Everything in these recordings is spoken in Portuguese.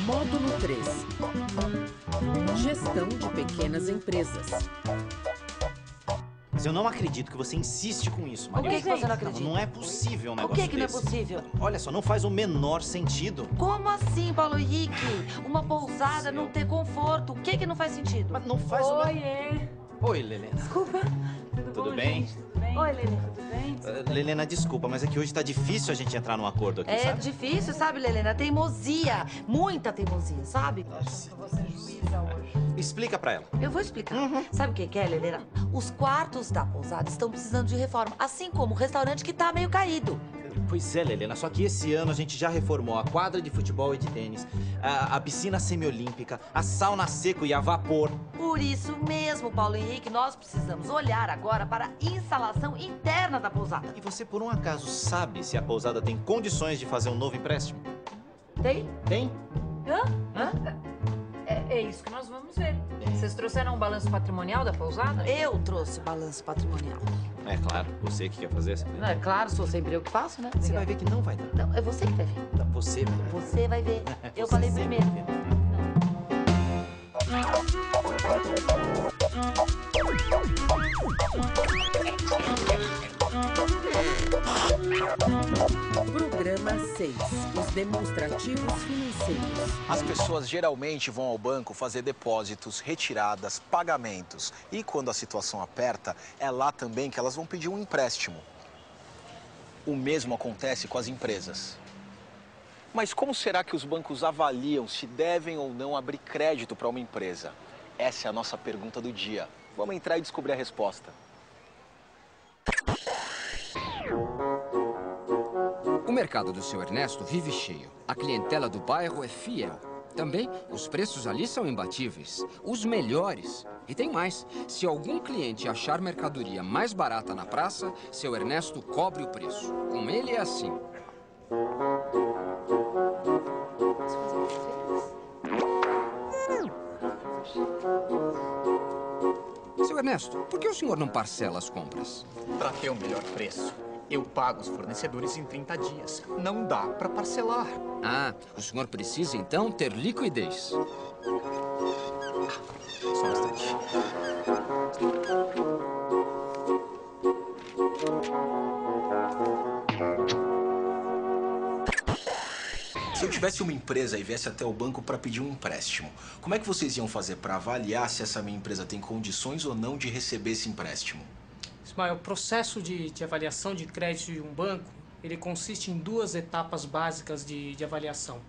Módulo 3. Gestão de pequenas empresas. Mas eu não acredito que você insiste com isso, Maria. O que você não acredita? Não é possível um negócio O que não é desse. possível? Olha só, não faz o menor sentido. Como assim, Paulo Henrique? Uma pousada não ter conforto. O que não faz sentido? Mas não faz o menor... Oiê! Oi, Lelena. Desculpa. Tudo bom, bem? gente? Tudo bem? Oi, Lelê. Tudo bem? Lelena, desculpa, mas é que hoje tá difícil a gente entrar num acordo aqui, É sabe? difícil, sabe, Lelena? Teimosia. Muita teimosia, sabe? Acho que você é juíza hoje. Explica pra ela. Eu vou explicar. Sabe o que é, Lelena? Os quartos da pousada estão precisando de reforma, assim como o restaurante que tá meio caído. Pois é, Lelena, só que esse ano a gente já reformou a quadra de futebol e de tênis, a piscina semiolímpica, a sauna a seco e a vapor. Por isso mesmo, Paulo Henrique, nós precisamos olhar agora para a instalação interna da pousada. E você, por um acaso, sabe se a pousada tem condições de fazer um novo empréstimo? Tem? Tem? É isso que nós vamos ver. Vocês trouxeram um balanço patrimonial da pousada? Eu trouxe o balanço patrimonial. É claro, você que quer fazer essa. É claro, sou sempre eu que faço, né? Você vai ver que não vai dar. Não, é você que vai ver. Tá, você vai ver. Você vai ver. Eu Você falei sempre primeiro. vê. Programa 6. Os demonstrativos financeiros. As pessoas geralmente vão ao banco fazer depósitos, retiradas, pagamentos. E quando a situação aperta, é lá também que elas vão pedir um empréstimo. O mesmo acontece com as empresas. Mas como será que os bancos avaliam se devem ou não abrir crédito para uma empresa? Essa é a nossa pergunta do dia. Vamos entrar e descobrir a resposta. O mercado do seu Ernesto vive cheio. A clientela do bairro é fiel. Também, os preços ali são imbatíveis. Os melhores. E tem mais. Se algum cliente achar mercadoria mais barata na praça, seu Ernesto cobre o preço. Com ele é assim. Seu Ernesto, por que o senhor não parcela as compras? Para ter o melhor preço, eu pago os fornecedores em 30 dias. Não dá para parcelar. Ah, o senhor precisa então ter liquidez. Só um instante. Se eu tivesse uma empresa e viesse até o banco para pedir um empréstimo, como é que vocês iam fazer para avaliar se essa minha empresa tem condições ou não de receber esse empréstimo? Ismael, o processo de avaliação de crédito de um banco, ele consiste em duas etapas básicas de avaliação.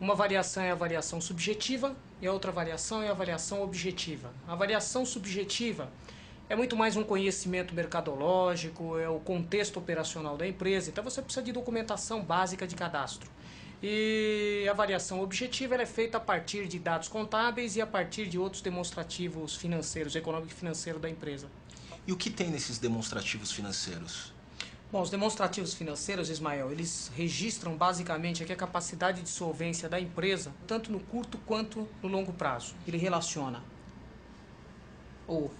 Uma avaliação é a avaliação subjetiva e a outra avaliação é a avaliação objetiva. A avaliação subjetiva é muito mais um conhecimento mercadológico, é o contexto operacional da empresa, então você precisa de documentação básica de cadastro. E a avaliação objetiva ela é feita a partir de dados contábeis e a partir de outros demonstrativos financeiros, econômico e financeiro da empresa. E o que tem nesses demonstrativos financeiros? Bom, os demonstrativos financeiros, Ismael, eles registram basicamente aqui a capacidade de solvência da empresa, tanto no curto quanto no longo prazo. Ele relaciona o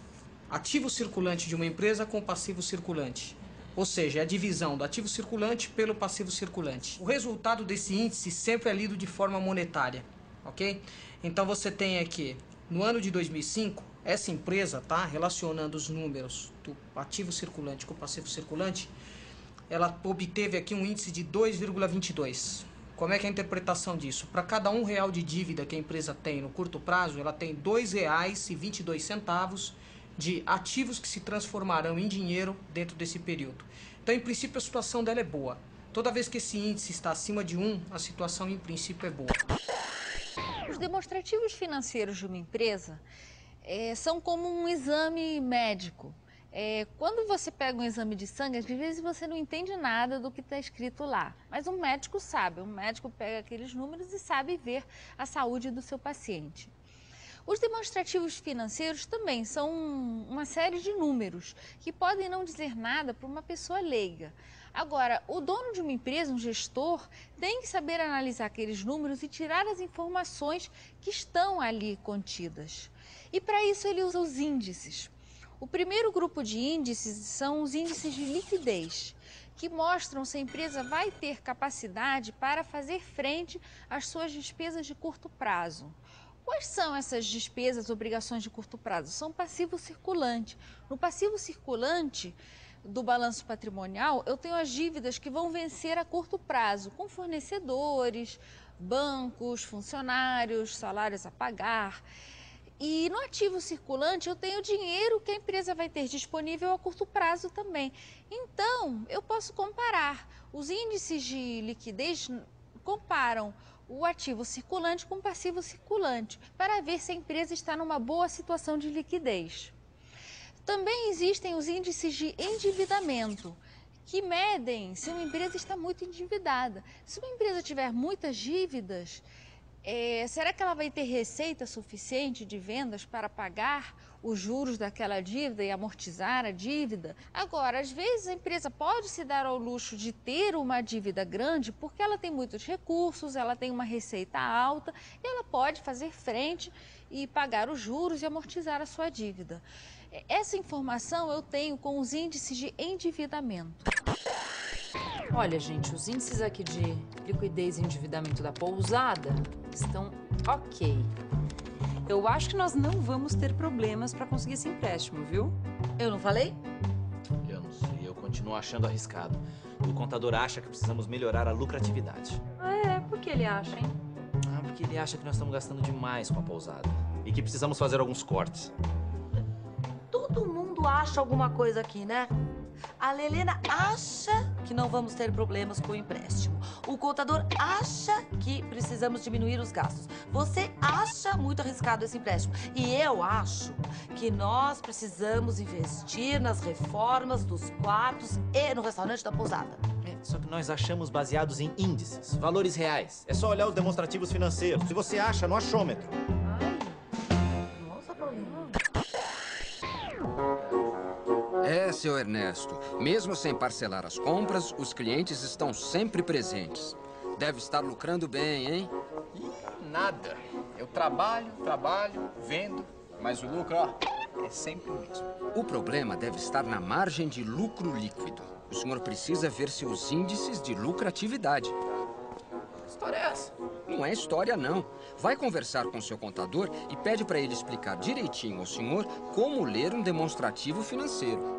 ativo circulante de uma empresa com o passivo circulante. Ou seja, é a divisão do ativo circulante pelo passivo circulante. O resultado desse índice sempre é lido de forma monetária, ok? Então você tem aqui, no ano de 2005, essa empresa, tá, relacionando os números do ativo circulante com o passivo circulante, ela obteve aqui um índice de 2,22. Como é que é a interpretação disso? Para cada R$1 de dívida que a empresa tem no curto prazo, ela tem R$2,22 de ativos que se transformarão em dinheiro dentro desse período. Então, em princípio, a situação dela é boa. Toda vez que esse índice está acima de 1, a situação, em princípio, é boa. Os demonstrativos financeiros de uma empresa são como um exame médico. Quando você pega um exame de sangue, às vezes você não entende nada do que está escrito lá. Mas um médico sabe, um médico pega aqueles números e sabe ver a saúde do seu paciente. Os demonstrativos financeiros também são uma série de números que podem não dizer nada para uma pessoa leiga. Agora, o dono de uma empresa, um gestor, tem que saber analisar aqueles números e tirar as informações que estão ali contidas. E para isso ele usa os índices. O primeiro grupo de índices são os índices de liquidez, que mostram se a empresa vai ter capacidade para fazer frente às suas despesas de curto prazo. Quais são essas despesas, obrigações de curto prazo? São passivo circulante. No passivo circulante do balanço patrimonial, eu tenho as dívidas que vão vencer a curto prazo, com fornecedores, bancos, funcionários, salários a pagar. E no ativo circulante eu tenho dinheiro que a empresa vai ter disponível a curto prazo também. Então, eu posso comparar. Os índices de liquidez comparam o ativo circulante com o passivo circulante, para ver se a empresa está numa boa situação de liquidez. Também existem os índices de endividamento, que medem se uma empresa está muito endividada. Se uma empresa tiver muitas dívidas, será que ela vai ter receita suficiente de vendas para pagar os juros daquela dívida e amortizar a dívida? Agora, às vezes a empresa pode se dar ao luxo de ter uma dívida grande porque ela tem muitos recursos, ela tem uma receita alta e ela pode fazer frente e pagar os juros e amortizar a sua dívida. Essa informação eu tenho com os índices de endividamento. Olha, gente, os índices aqui de liquidez e endividamento da pousada estão ok. Eu acho que nós não vamos ter problemas para conseguir esse empréstimo, viu? Eu não falei? Eu não sei, eu continuo achando arriscado. O contador acha que precisamos melhorar a lucratividade. Ah, é? Por que ele acha, hein? Ah, porque ele acha que nós estamos gastando demais com a pousada. E que precisamos fazer alguns cortes. Todo mundo acha alguma coisa aqui, né? A Lelena acha que não vamos ter problemas com o empréstimo. O contador acha que precisamos diminuir os gastos. Você acha muito arriscado esse empréstimo. E eu acho que nós precisamos investir nas reformas dos quartos e no restaurante da pousada. Só que nós achamos baseados em índices, valores reais. É só olhar os demonstrativos financeiros. Se você acha no achômetro. Nossa, Paulinho. Seu Ernesto, mesmo sem parcelar as compras, os clientes estão sempre presentes. Deve estar lucrando bem, hein? Nada. Eu trabalho, vendo, mas o lucro, ó, é sempre o mesmo. O problema deve estar na margem de lucro líquido. O senhor precisa ver seus índices de lucratividade. Que história é essa? Não é história, não. Vai conversar com seu contador e pede para ele explicar direitinho ao senhor como ler um demonstrativo financeiro.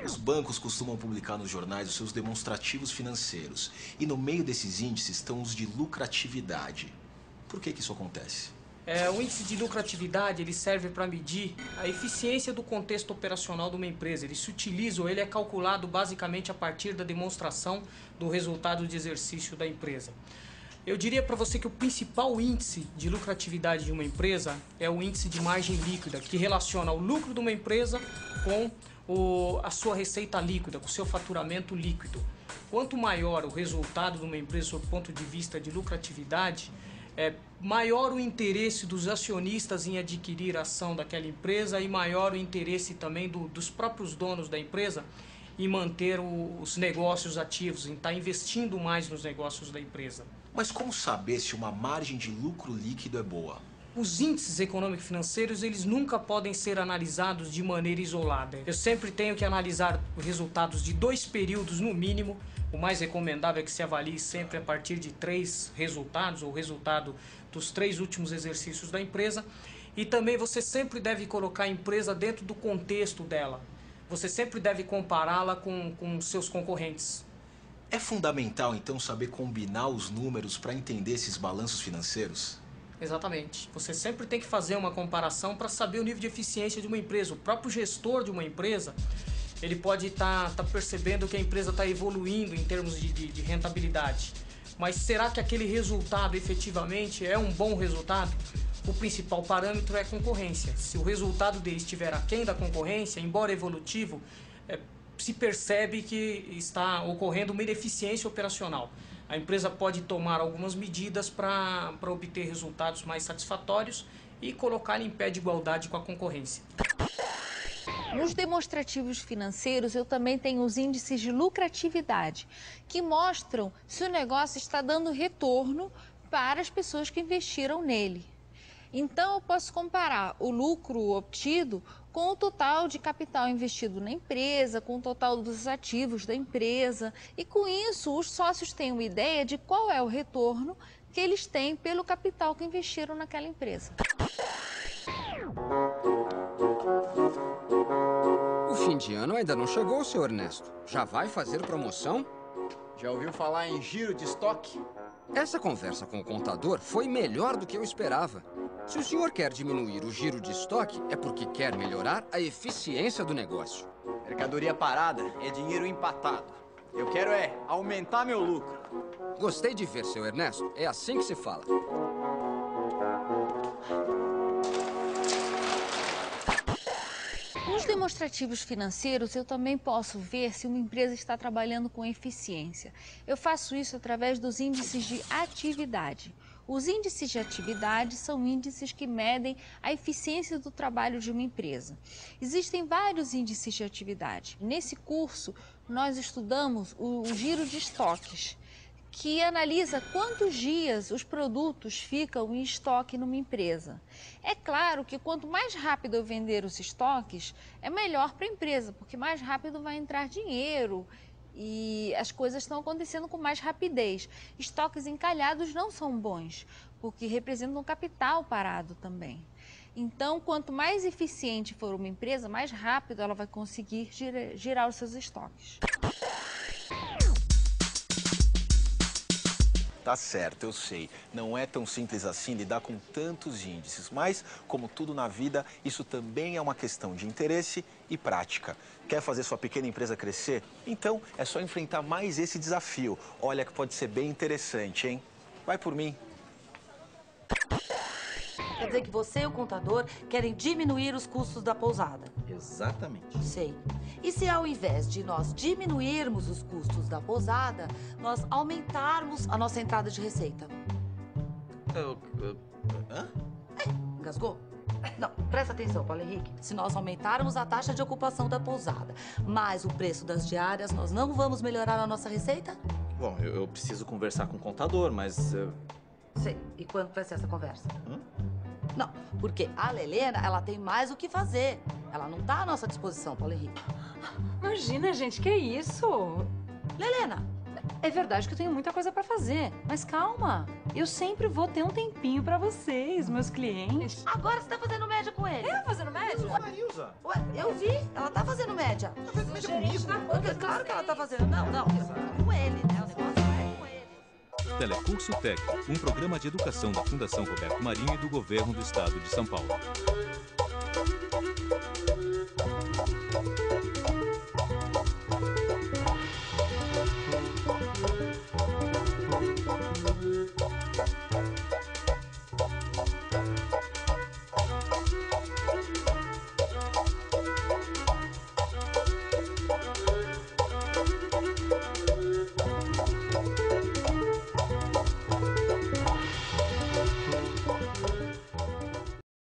Os bancos costumam publicar nos jornais os seus demonstrativos financeiros. E no meio desses índices estão os de lucratividade. Por que isso acontece? O índice de lucratividade ele serve para medir a eficiência do contexto operacional de uma empresa. Ele é calculado basicamente a partir da demonstração do resultado de exercício da empresa. Eu diria para você que o principal índice de lucratividade de uma empresa é o índice de margem líquida, que relaciona o lucro de uma empresa com a sua receita líquida, com o seu faturamento líquido. Quanto maior o resultado de uma empresa do ponto de vista de lucratividade, maior o interesse dos acionistas em adquirir a ação daquela empresa e maior o interesse também dos próprios donos da empresa em manter os negócios ativos, em estar investindo mais nos negócios da empresa. Mas como saber se uma margem de lucro líquido é boa? Os índices econômico-financeiros, eles nunca podem ser analisados de maneira isolada. Eu sempre tenho que analisar os resultados de 2 períodos no mínimo. O mais recomendável é que se avalie sempre a partir de 3 resultados, ou resultado dos 3 últimos exercícios da empresa. E também você sempre deve colocar a empresa dentro do contexto dela. Você sempre deve compará-la com seus concorrentes. É fundamental, então, saber combinar os números para entender esses balanços financeiros? Exatamente. Você sempre tem que fazer uma comparação para saber o nível de eficiência de uma empresa. O próprio gestor de uma empresa, ele pode estar percebendo que a empresa está evoluindo em termos de rentabilidade. Mas será que aquele resultado efetivamente é um bom resultado? O principal parâmetro é a concorrência. Se o resultado dele estiver aquém da concorrência, embora evolutivo, se percebe que está ocorrendo uma ineficiência operacional. A empresa pode tomar algumas medidas para obter resultados mais satisfatórios e colocar em pé de igualdade com a concorrência. Nos demonstrativos financeiros, eu também tenho os índices de lucratividade, que mostram se o negócio está dando retorno para as pessoas que investiram nele. Então, eu posso comparar o lucro obtido com o total de capital investido na empresa, com o total dos ativos da empresa. E, com isso, os sócios têm uma ideia de qual é o retorno que eles têm pelo capital que investiram naquela empresa. O fim de ano ainda não chegou, seu Ernesto. Já vai fazer promoção? Já ouviu falar em giro de estoque? Essa conversa com o contador foi melhor do que eu esperava. Se o senhor quer diminuir o giro de estoque, é porque quer melhorar a eficiência do negócio. Mercadoria parada é dinheiro empatado. Eu quero aumentar meu lucro. Gostei de ver, seu Ernesto. É assim que se fala. Nos demonstrativos financeiros, eu também posso ver se uma empresa está trabalhando com eficiência. Eu faço isso através dos índices de atividade. Os índices de atividade são índices que medem a eficiência do trabalho de uma empresa. Existem vários índices de atividade. Nesse curso, nós estudamos o giro de estoques, que analisa quantos dias os produtos ficam em estoque numa empresa. É claro que quanto mais rápido eu vender os estoques, é melhor para a empresa, porque mais rápido vai entrar dinheiro e as coisas estão acontecendo com mais rapidez. Estoques encalhados não são bons, porque representam capital parado também. Então, quanto mais eficiente for uma empresa, mais rápido ela vai conseguir girar os seus estoques. Tá certo, eu sei. Não é tão simples assim lidar com tantos índices, mas, como tudo na vida, isso também é uma questão de interesse e prática. Quer fazer sua pequena empresa crescer? Então, é só enfrentar mais esse desafio. Olha que pode ser bem interessante, hein? Vai por mim. Quer dizer que você e o contador querem diminuir os custos da pousada? Exatamente. Sei. E se ao invés de nós diminuirmos os custos da pousada, nós aumentarmos a nossa entrada de receita? Hã? Engasgou? Não, presta atenção, Paulo Henrique. Se nós aumentarmos a taxa de ocupação da pousada, mais o preço das diárias, nós não vamos melhorar a nossa receita? Bom, eu preciso conversar com o contador, mas... Sei. E quando vai ser essa conversa? Não, porque a Lelena, ela tem mais o que fazer. Ela não tá à nossa disposição, Paulo Henrique. Imagina, gente, que isso? Lelena! É verdade que eu tenho muita coisa pra fazer, mas calma. Eu sempre vou ter um tempinho pra vocês, meus clientes. Agora você tá fazendo média com ele. Eu fazendo média? Marilza! Ué, eu vi. Ela tá fazendo média. Tá fazendo média comigo? Claro que ela tá fazendo. Não, com ele, né? O negócio é com ele. Telecurso Tec, um programa de educação da Fundação Roberto Marinho e do Governo do Estado de São Paulo.